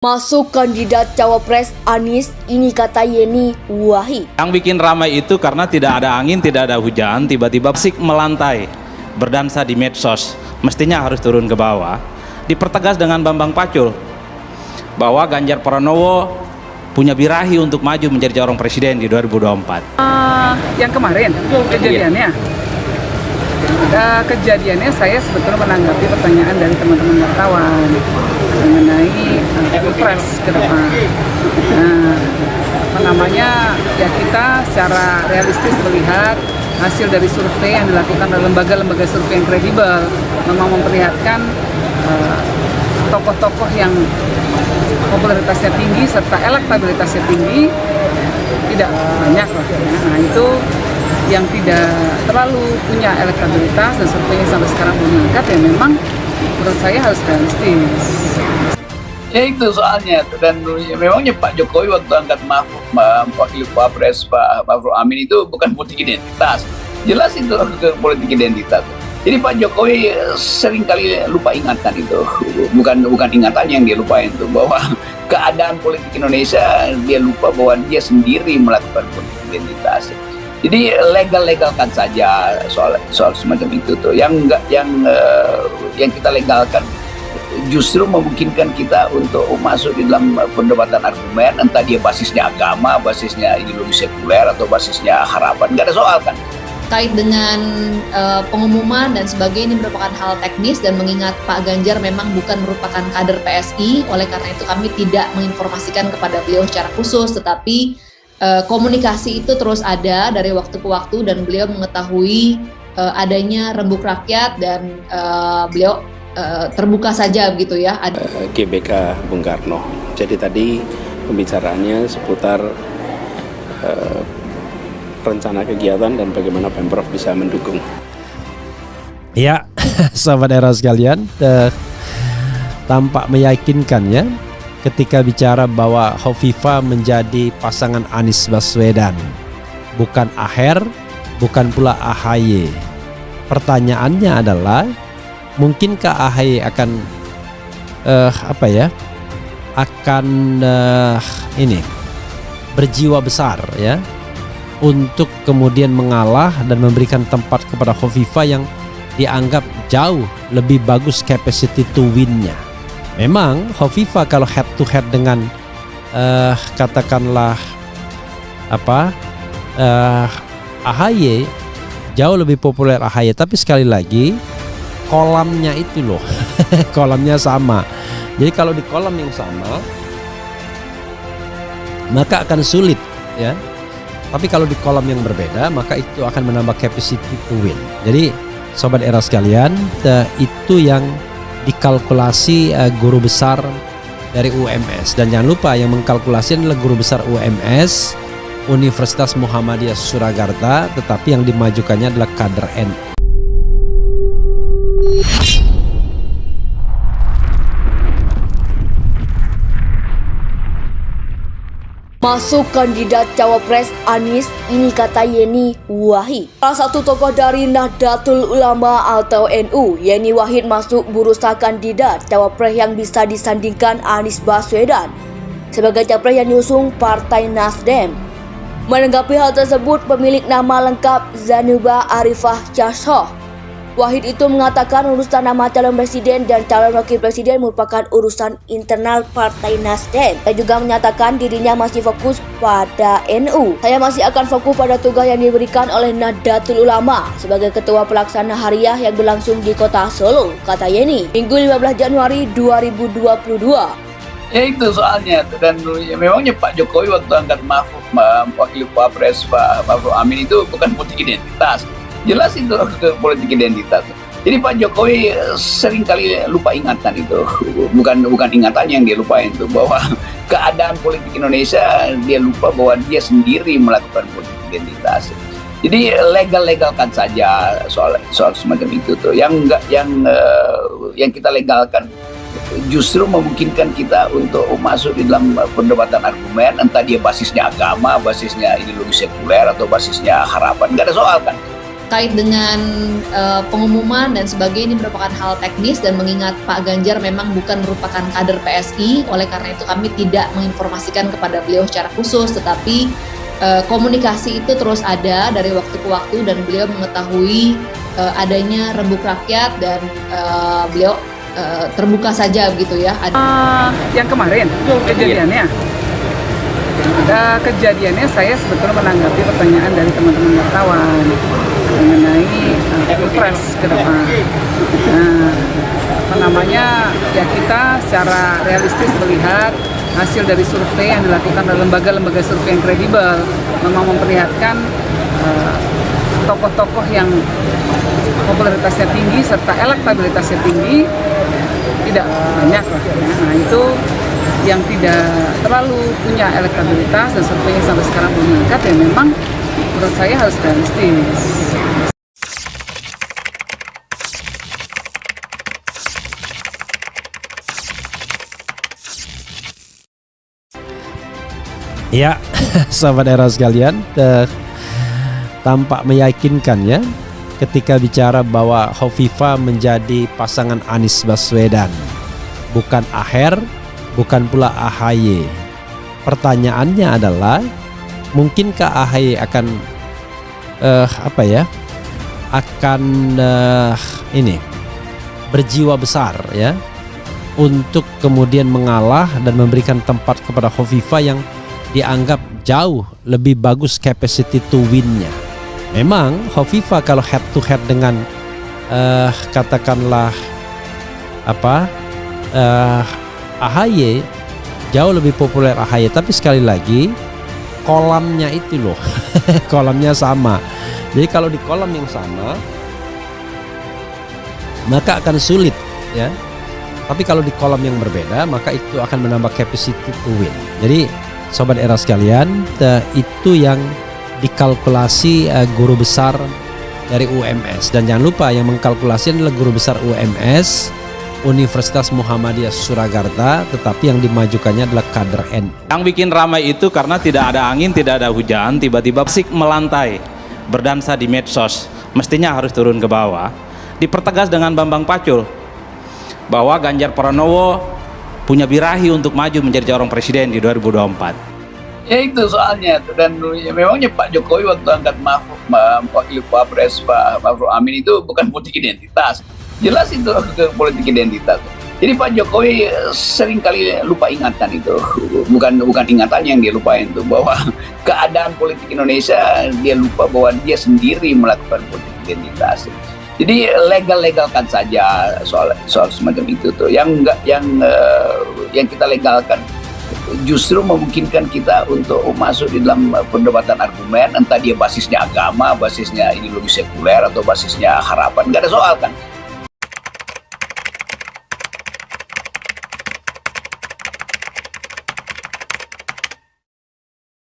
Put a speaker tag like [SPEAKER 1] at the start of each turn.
[SPEAKER 1] Masuk kandidat cawapres Anies, ini kata Yeni Wahid.
[SPEAKER 2] Yang bikin ramai itu karena tidak ada angin, tidak ada hujan, tiba-tiba asik melantai, berdansa di medsos. Mestinya harus turun ke bawah. Dipertegas dengan Bambang Pacul bahwa Ganjar Pranowo punya birahi untuk maju menjadi calon presiden di 2024.
[SPEAKER 3] Yang kemarin kejadiannya saya sebetulnya menanggapi pertanyaan dari teman-teman wartawan mengenai pilpres ke depan. Ya kita secara realistis melihat hasil dari survei yang dilakukan oleh lembaga-lembaga survei yang kredibel memang memperlihatkan tokoh-tokoh yang popularitasnya tinggi serta elektabilitasnya tinggi tidak banyak lah. Nah itu yang tidak terlalu punya elektabilitas dan surveinya sampai sekarang belum meningkat, ya memang menurut saya harus realistis.
[SPEAKER 4] Ya itu soalnya, dan memangnya Pak Jokowi waktu angkat wakil Wapres Pak Ma'ruf Amin itu bukan politik identitas, jelas itu politik identitas. Jadi Pak Jokowi seringkali lupa ingatan itu, bukan ingatan yang dia lupain itu, bahwa keadaan politik Indonesia dia lupa bahwa dia sendiri melakukan politik identitas. Jadi legalkan saja soal semacam itu tuh, yang kita legalkan justru memungkinkan kita untuk masuk di dalam perdebatan argumen, entah dia basisnya agama, basisnya ideologi sekuler, atau basisnya harapan, nggak ada soal kan.
[SPEAKER 5] Terkait dengan pengumuman dan sebagainya, ini merupakan hal teknis, dan mengingat Pak Ganjar memang bukan merupakan kader PSI, oleh karena itu kami tidak menginformasikan kepada beliau secara khusus, tetapi komunikasi itu terus ada dari waktu ke waktu, dan beliau mengetahui adanya rembuk rakyat, dan beliau terbuka saja begitu ya.
[SPEAKER 6] GBK Bung Karno. Jadi tadi pembicaraannya seputar rencana kegiatan dan bagaimana Pemprov bisa mendukung.
[SPEAKER 7] Ya, sahabat era sekalian, tampak meyakinkan ya ketika bicara bahwa Hovifah menjadi pasangan Anies Baswedan, bukan Aher, bukan pula AHY. Pertanyaannya adalah, mungkinkah AHY akan berjiwa besar ya untuk kemudian mengalah dan memberikan tempat kepada Hovifah yang dianggap jauh lebih bagus capacity to win-nya. Memang Hovifah kalau head to head dengan AHY, jauh lebih populer AHY, tapi sekali lagi kolamnya itu loh kolamnya sama. Jadi kalau di kolam yang sama maka akan sulit ya, tapi kalau di kolam yang berbeda maka itu akan menambah capacity to win. Jadi sobat era sekalian, itu yang dikalkulasi guru besar dari UMS, dan jangan lupa yang mengkalkulasi adalah guru besar UMS Universitas Muhammadiyah Surakarta, tetapi yang dimajukannya adalah kader NU.
[SPEAKER 1] Masuk kandidat cawapres Anies, ini kata Yeni Wahid. Salah satu tokoh dari Nahdlatul Ulama atau NU, Yeni Wahid masuk bursa kandidat cawapres yang bisa disandingkan Anies Baswedan sebagai capres yang diusung Partai Nasdem. Menanggapi hal tersebut, pemilik nama lengkap Zanuba Arifah Cahsoh, Wahid itu mengatakan urusan nama calon presiden dan calon wakil presiden merupakan urusan internal Partai Nasdem. Dia juga menyatakan dirinya masih fokus pada NU. Saya masih akan fokus pada tugas yang diberikan oleh Nahdlatul Ulama sebagai ketua pelaksana hariah yang berlangsung di kota Solo, kata Yeni, Minggu 15 Januari 2022.
[SPEAKER 4] Ya itu soalnya, dan memangnya Pak Jokowi waktu angkat wakil Wapres Pak Ma'ruf Amin itu bukan politik identitas, jelas itu politik identitas. Jadi Pak Jokowi seringkali lupa ingatan itu, bukan ingatan yang dia lupain itu, bahwa keadaan politik Indonesia dia lupa bahwa dia sendiri melakukan politik identitas. Jadi legalkan saja soal semacam itu tuh, yang kita legalkan justru memungkinkan kita untuk masuk di dalam perdebatan argumen, entah dia basisnya agama, basisnya ideologi sekuler, atau basisnya harapan, nggak ada soal kan.
[SPEAKER 5] terkait dengan pengumuman dan sebagainya, ini merupakan hal teknis dan mengingat Pak Ganjar memang bukan merupakan kader PSI, oleh karena itu kami tidak menginformasikan kepada beliau secara khusus, tetapi komunikasi itu terus ada dari waktu ke waktu dan beliau mengetahui adanya Rembuk Rakyat dan beliau terbuka saja begitu ya.
[SPEAKER 3] Yang kemarin kejadiannya saya sebetulnya menanggapi pertanyaan dari teman-teman wartawan mengenai pilpres ke depan. Ya kita secara realistis melihat hasil dari survei yang dilakukan oleh lembaga-lembaga survei yang kredibel memang memperlihatkan tokoh-tokoh yang popularitasnya tinggi serta elektabilitasnya tinggi tidak banyak lah. Nah itu yang tidak terlalu punya elektabilitas dan surveinya sampai sekarang belum meningkat, ya memang menurut saya harus realistis.
[SPEAKER 7] Ya, sahabat era sekalian, tampak meyakinkan ya ketika bicara bahwa Hovifah menjadi pasangan Anies Baswedan, bukan Aher, bukan pula AHY. Pertanyaannya adalah, mungkinkah AHY akan berjiwa besar ya untuk kemudian mengalah dan memberikan tempat kepada Hovifah yang dianggap jauh lebih bagus capacity to win-nya. Memang Hovifah kalau head to head dengan katakanlah AHY, jauh lebih populer AHY, tapi sekali lagi kolamnya itu loh kolamnya sama. Jadi kalau di kolam yang sama maka akan sulit ya, tapi kalau di kolam yang berbeda maka itu akan menambah capacity to win. Jadi sobat era sekalian, itu yang dikalkulasi guru besar dari UMS, dan jangan lupa yang mengkalkulasi adalah guru besar UMS Universitas Muhammadiyah Surakarta, tetapi yang dimajukannya adalah kader NU.
[SPEAKER 2] Yang bikin ramai itu karena tidak ada angin, tidak ada hujan, tiba-tiba Persik melantai, berdansa di medsos. Mestinya harus turun ke bawah. Dipertegas dengan Bambang Pacul bahwa Ganjar Pranowo punya birahi untuk maju menjadi calon presiden di 2024.
[SPEAKER 4] Ya itu soalnya, dan memangnya Pak Jokowi waktu angkat wakil Wapres Pak Ma'ruf Amin itu bukan politik identitas, jelas itu politik identitas. Jadi Pak Jokowi seringkali lupa ingatan itu, bukan ingatannya yang dia lupain itu, bahwa keadaan politik Indonesia dia lupa bahwa dia sendiri melakukan politik identitas. Jadi legalkan saja soal semacam itu tuh. Yang kita legalkan justru memungkinkan kita untuk masuk di dalam perdebatan argumen, entah dia basisnya agama, basisnya ideologi sekuler, atau basisnya harapan, nggak ada soal kan.